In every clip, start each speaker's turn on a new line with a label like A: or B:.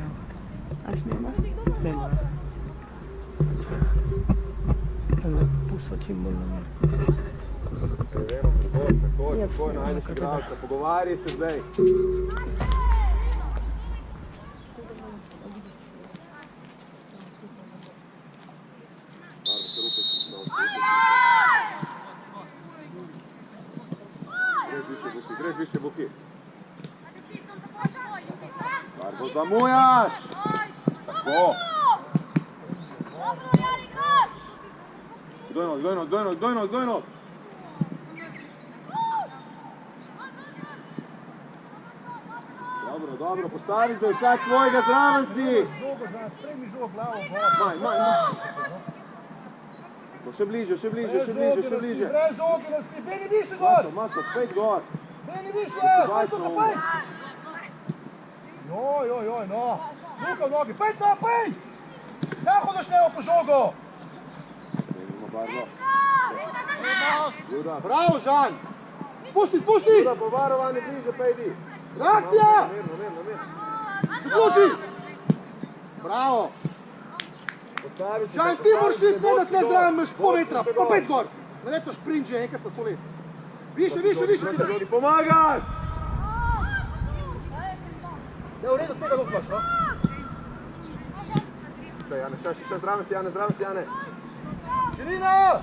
A: evo. Aj smijemo? Smijemo. Puso čim bolj na mir.
B: Takoj, najdeš igralca, pogovarjaj se zdaj. Greš više, Buki. Barbo, zamujaš! Tako. Dojno. Dobro, postavi zdaj vsak tvojega zraven si!
C: Spremi žog glavo,
B: Maj. Še bliže.
C: Brez žoginosti, beni više gor!
B: Mato, 5 gor!
C: Beni više, pet toka, pet! Joj, no! Luka v nogi, pet na, pet! Ne hodaš nevo po žogo! Bravo, Žan! Spusti!
B: Juda, povarovanje bliže, pa idi!
C: Reakcija!
B: Mirno.
C: Zaključi! Bravo! Žan, ti moraš iti ne da tle zraven imaš pol metra, pa 5 gor! Ne leto šprinđe enkrat na 100 let. Više, ti da!
B: Pomagaš!
C: Ne, u redu tega luklaš, no?
B: Še, Jane, še zraven si, Jane!
C: Širina!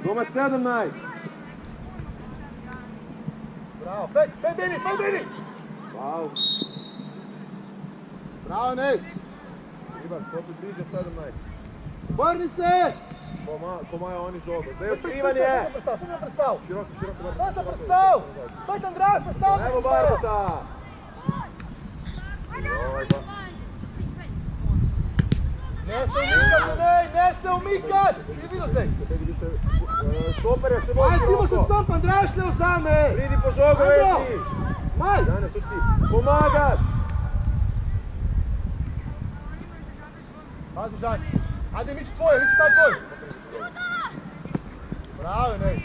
B: Gomec 17!
C: Bravo, pet Beni!
B: Wow!
C: Bravo, nej!
B: Ivan, popri bliže 17.
C: Vrni se!
B: Ko imajo oni žogo. Zdaj odkrivanje!
C: Sam prestav!
B: Široko.
C: Sam se prestav! Pet Andrej, prestav!
B: Evo Barbota!
C: Ne se umikat! Ti vidio zdaj?
B: Stoper je, še bolj
C: Aj, ti moš
B: široko!
C: od sam, pa Andrej šle vzame!
B: Pridi po žogo, vedi!
C: Maj!
B: Jane, tu ti! Pomagaš!
C: Pazi, Žan! Ajde, Mić taj tvoj! Bravo, nej!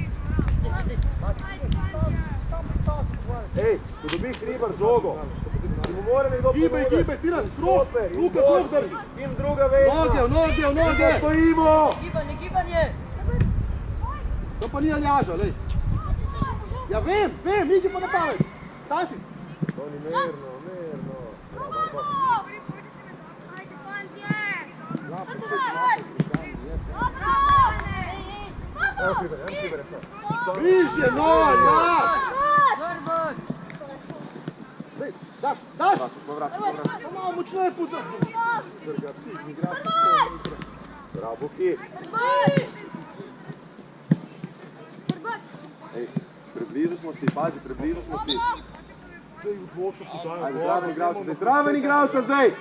C: Sam prestav se pogovarjati.
B: Ej, ko dobiš Hribar žogo, ti mu mora nekdo
C: Gibaj, Tiran, krog! Luka, krog drži!
B: Kim druga vezna!
C: Noge!
B: Stojimo!
D: Gibanje!
C: To pa nije Aljaža, lej! Ja vem, iđi pa na pamet! Sasi!
B: Toni, mirno! Evo Hribar je sad!
C: Više, daš! Daš!
B: Povrati!
C: Malo močno je puta! Strga, ti, igraš na pol.
B: Bravo, Buki! Ej, približu smo si!
C: Zdaj v dvokšu podajo.
B: Ajde, zraven igralca zdaj!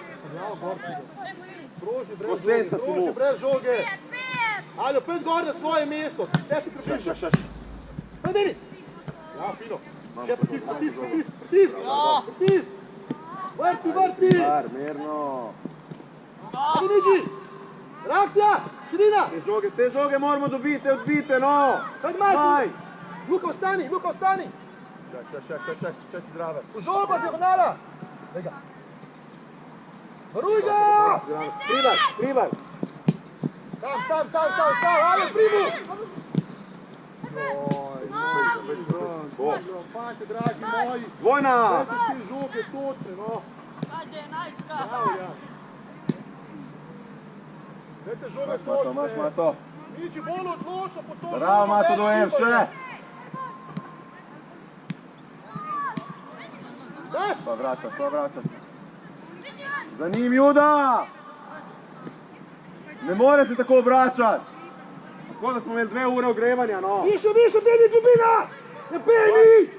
C: Proži, brez žoge! Ajde, opet gor na svoje mesto! Ne si približu! Pej, Deni! Ja, fino! Še pritisk! Vrti!
B: Mirno!
C: Ajde, Niđi! Reakcija! Širina!
B: Te žoge moramo dobiti, odbite, no!
C: Hajde, Maj! Luka, ostani!
B: Še si zraven.
C: U žogo, diagonala! Lega! Varuj ga!
B: Hribar!
C: Sam! Ajde, primu! Fante, dragi moji!
B: Dvojna!
C: Dajte ti žoge točne, no! Bravo, Jaš! Dajte žoge točne!
B: Mato!
C: Niči bolj odločno po to žogo!
B: Bravo, Mato, dojem, še!
C: Daš!
B: Sva vraća. Za njim, Juda! Ne more se tako obračati! Tako da smo imeli 2 ure ogrevanja, no!
C: Više, Beni, Ljubina! Ne Beni!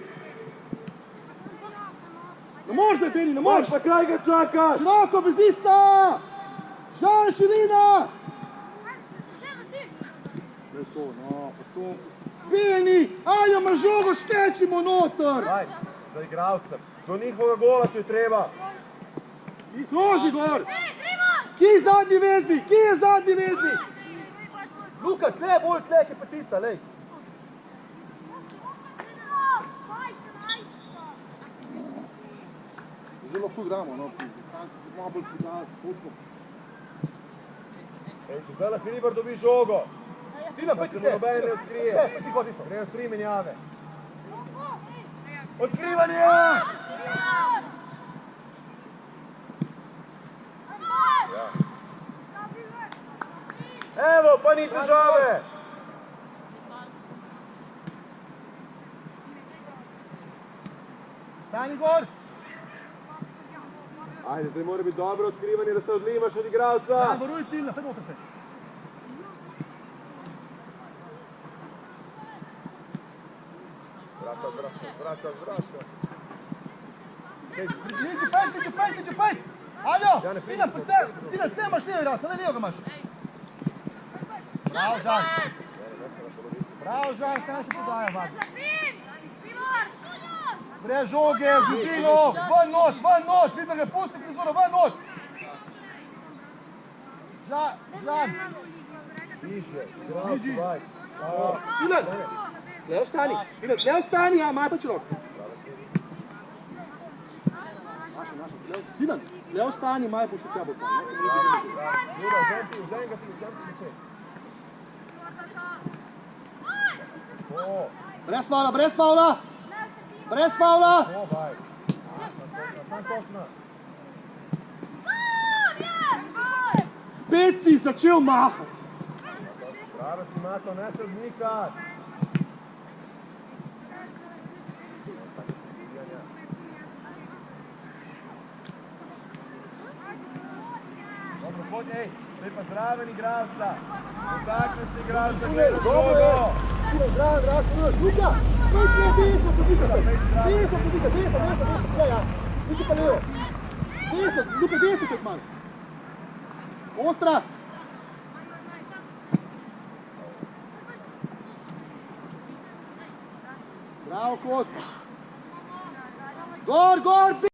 C: Ne moraš da je Beni, ne moraš!
B: Pa kraj ga čakaš!
C: Široko, bez ista! Žan, širina! Ne to, no, pa to... Beni! Ajde, ma žogo štećimo notor!
B: Daj, za igralcem. Do njihovoga gola će treba.
C: Kroži gor! Ki je zadnji veznik? Luka, tle, bolj tle, ke petica, lej. Zelo lahko igramo, no. Malo bolj pustno.
B: Zdaj lahko Hribar dobi žogo.
C: Tina, pojdi
B: se mu noben ne odkrije.
C: Ti god isto.
B: Grejo 3 menjave. Odkrivanje! Evo, pa ni težave!
C: Stani gor!
B: Ajde, zdaj mora biti dobro odkrivanje, da se odlimaš od igralca.
C: Daj, varuj Tina, te noter se.
B: Vrača.
C: Niđi pejt! Aljo! Tina, te imaš lijeva igralca, ne lijeva ga imaš. Bravo, Žan, sam se podaja, vadi. Brez žoge, globino, van noč, vidim ga, pusti prizora, van noč. Žan. Niđi. Ilan, tle ostani, ja, maj pa čelok. Ilan, tle ostani, maj pa še tja bo.
B: Vzem ga ti.
C: Brez faula! Spet si začel mahati.
B: Pravo si Mato, ne se odmikati. Dobro, pojdi, zdaj pa zraven igralca. Dotakne se igralca, gleda žogo.
C: Zraven, razprujaš, Luka! Desno podika, ja. Luka pa levo. Luka desno pet malo. Ostra! Bravo, kot! Gor!